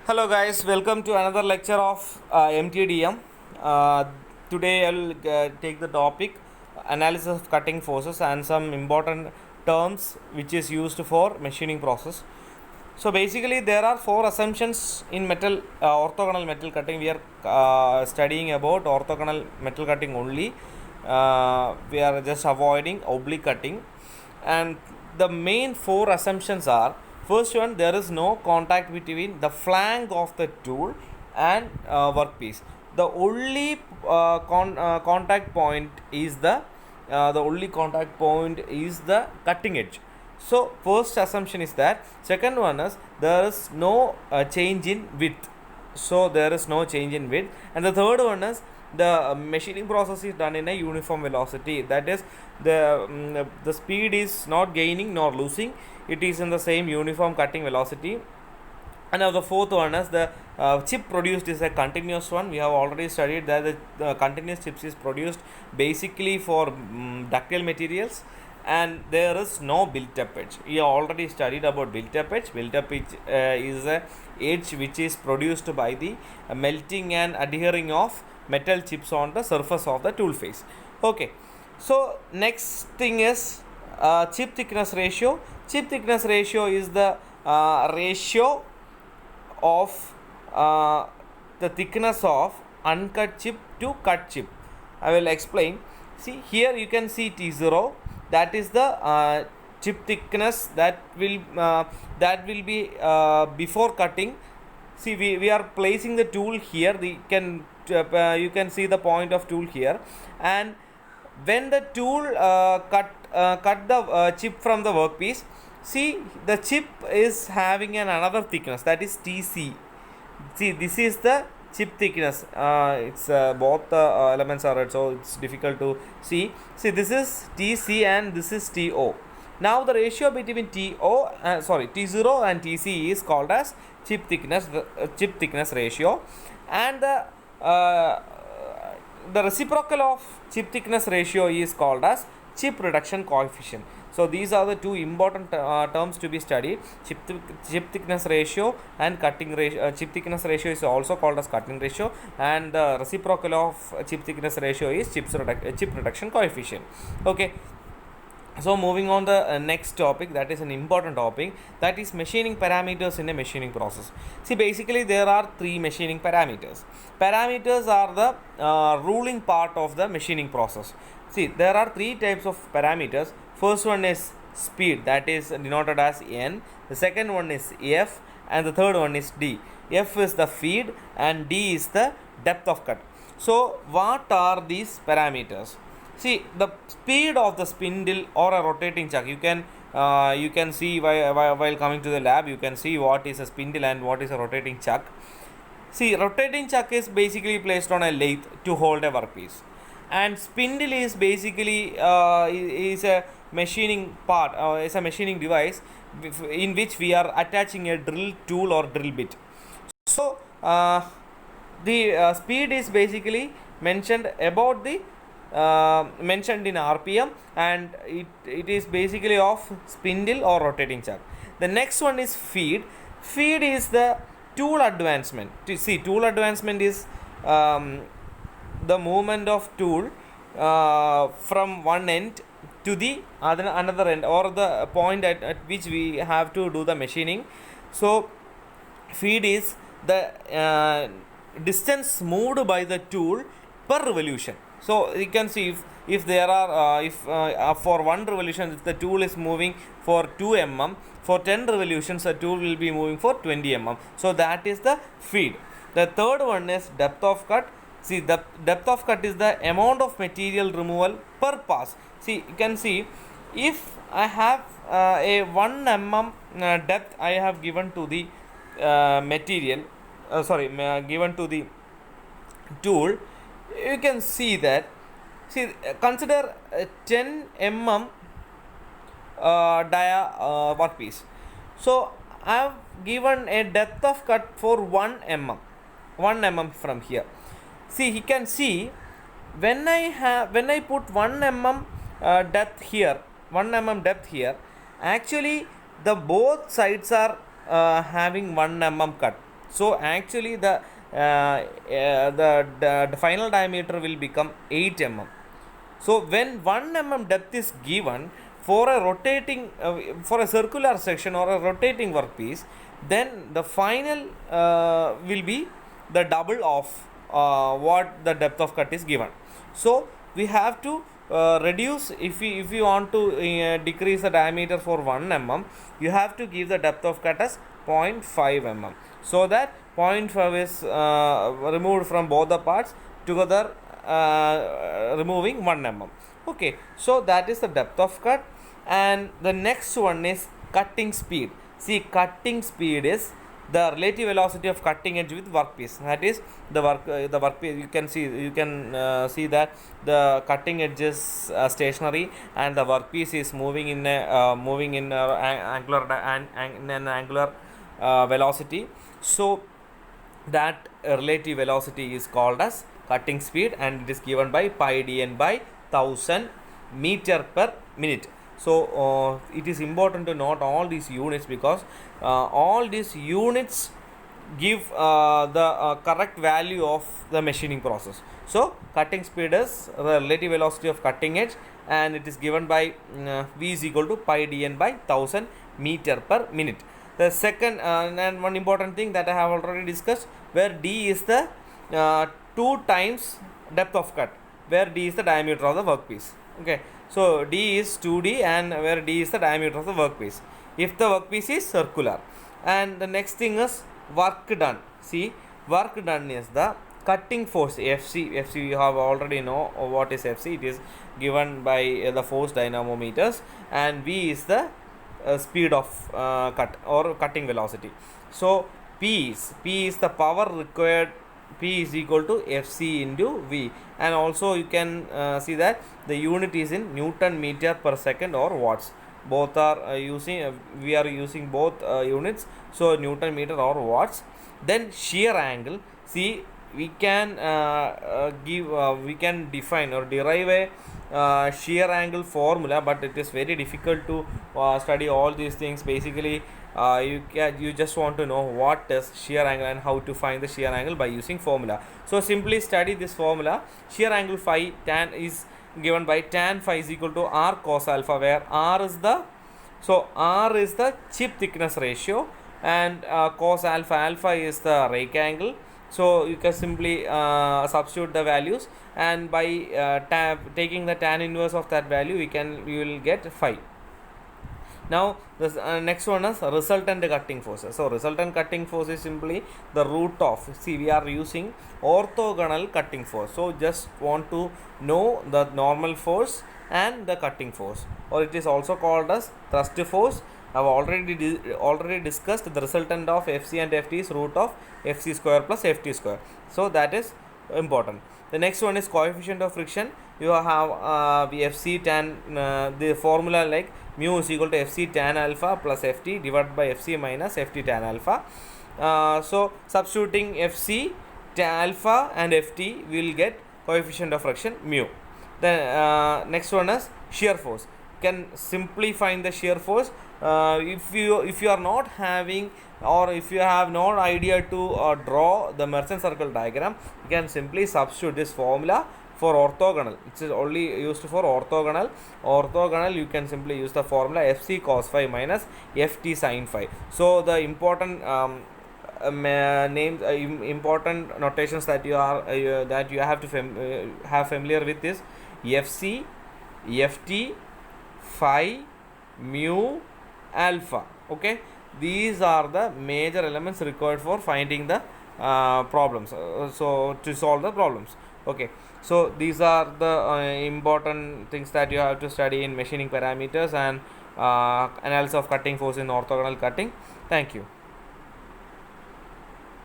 Hello guys, welcome to another lecture of MTDM. Uh, Today I'll take the topic analysis of cutting forces and some important terms which is used for machining process. So basically there are four assumptions in metal orthogonal metal cutting. We are studying about orthogonal metal cutting only. We are just avoiding oblique cutting, and the main four assumptions are: first one, there is no contact between the flank of the tool and workpiece. The only contact point is the only contact point is the cutting edge. So first assumption is that. Second one is there is no change in width. So there is no change in width. And the third one is the machining process is done in a uniform velocity. That is, the speed is not gaining nor losing. It is in the same uniform cutting velocity. And now the fourth one is the chip produced is a continuous one. We have already studied that the continuous chips is produced basically for ductile materials, and there is no built-up edge. We already studied about built-up edge. Built-up edge is a edge which is produced by the melting and adhering of metal chips on the surface of the tool face. Okay, so next thing is chip thickness ratio. Chip thickness ratio is the ratio of the thickness of uncut chip to cut chip. I will explain. See, here you can see T0, that is the chip thickness that will be before cutting. See, we are placing the tool here. You can see the point of tool here, and when the tool cut the chip from the workpiece, see, the chip is having another thickness, that is TC. See, this is the chip thickness. It's both the elements are red, so it's difficult to see. See, this is TC and this is TO. Now the ratio between T0 and TC is called as chip thickness ratio, and the reciprocal of chip thickness ratio is called as chip reduction coefficient. So these are the two important terms to be studied: chip thickness ratio and cutting ratio. Chip thickness ratio is also called as cutting ratio, and the reciprocal of chip thickness ratio is chip reduction coefficient. Okay. So moving on the next topic, that is an important topic, that is machining parameters in a machining process. See, basically there are three machining parameters. Parameters are the ruling part of the machining process. See, there are three types of parameters. First one is speed, that is denoted as N. The second one is F, and the third one is D. F is the feed and D is the depth of cut. So what are these parameters? See, the speed of the spindle or a rotating chuck, you can see while coming to the lab, you can see what is a spindle and what is a rotating chuck. See, rotating chuck is basically placed on a lathe to hold a workpiece, and spindle is basically is a machining part, is a machining device in which we are attaching a drill tool or drill bit. So the speed is basically mentioned about the mentioned in RPM, and it is basically of spindle or rotating chuck. The next one is feed. Feed is the tool advancement. See, tool advancement is the movement of tool from one end to the another end, or the point at which we have to do the machining. So feed is the distance moved by the tool per revolution. So you can see if there are for one revolution, if the tool is moving for 2 mm, for 10 revolutions the tool will be moving for 20 mm. So that is the feed. The third one is depth of cut. See, the depth of cut is the amount of material removal per pass. See, you can see, if I have a 1 mm depth I have given to the material, given to the tool, you can see that. See, consider 10 mm dia workpiece. So I have given a depth of cut for 1 mm from here. See, he can see, when I put 1 mm depth here, 1 mm depth here, actually the both sides are having 1 mm cut. So actually the final diameter will become 8 mm. So when 1 mm depth is given for a rotating for a circular section or a rotating workpiece, then the final will be the double of what the depth of cut is given. So we have to reduce, if we want to decrease the diameter for 1 mm, you have to give the depth of cut as 0.5 mm, so that 0.5 is removed from both the parts together, removing 1 mm. Okay, so that is the depth of cut. And the next one is cutting speed. See, cutting speed is the relative velocity of cutting edge with workpiece. That is the workpiece. You can see that the cutting edge is stationary and the workpiece is moving in an angular velocity. So that relative velocity is called as cutting speed, and it is given by pi dn by 1000 meter per minute. So it is important to note all these units, because all these units give the correct value of the machining process. So cutting speed is the relative velocity of cutting edge, and it is given by v is equal to pi dn by 1000 meter per minute. The second and one important thing that I have already discussed, where d is the 2 times depth of cut, where d is the diameter of the workpiece. Okay, so d is 2d, and where d is the diameter of the workpiece if the workpiece is circular. And the next thing is work done. See, work done is the cutting force, Fc you have already know what is Fc. It is given by the force dynamometers, and v is the speed of cut or cutting velocity. So P is the power required. P is equal to Fc into V, and also you can see that the unit is in Newton meter per second or watts. Both are we are using both units, so Newton meter or watts. Then shear angle. See, we can we can define or derive a shear angle formula, but it is very difficult to study all these things. Basically you just want to know what is shear angle and how to find the shear angle by using formula. So simply study this formula. Shear angle phi tan is given by tan phi is equal to r cos alpha, where r is the chip thickness ratio, and cos alpha is the rake angle. So you can simply substitute the values, and by taking the tan inverse of that value, we will get phi. Now the next one is resultant cutting forces. So resultant cutting force is simply the root of, see, we are using orthogonal cutting force. So just want to know the normal force and the cutting force, or it is also called as thrust force. I have already discussed the resultant of Fc and Ft is root of Fc square plus Ft square. So that is important. The next one is coefficient of friction. You have Fc tan, the formula like mu is equal to Fc tan alpha plus Ft divided by Fc minus Ft tan alpha. So substituting Fc tan alpha and Ft, we will get coefficient of friction mu. Then next one is shear force. Can simply find the shear force. If you are not having, or if you have no idea to draw the Mersenne circle diagram, you can simply substitute this formula for orthogonal. It is only used for orthogonal. You can simply use the formula Fc cos phi minus Ft sin phi. So the important names, important notations that you have to have familiar with is Fc, Ft, phi, mu, alpha. Okay, these are the major elements required for finding the problems, so to solve the problems. Okay, so these are the important things that you have to study in machining parameters and analysis of cutting force in orthogonal cutting. Thank you.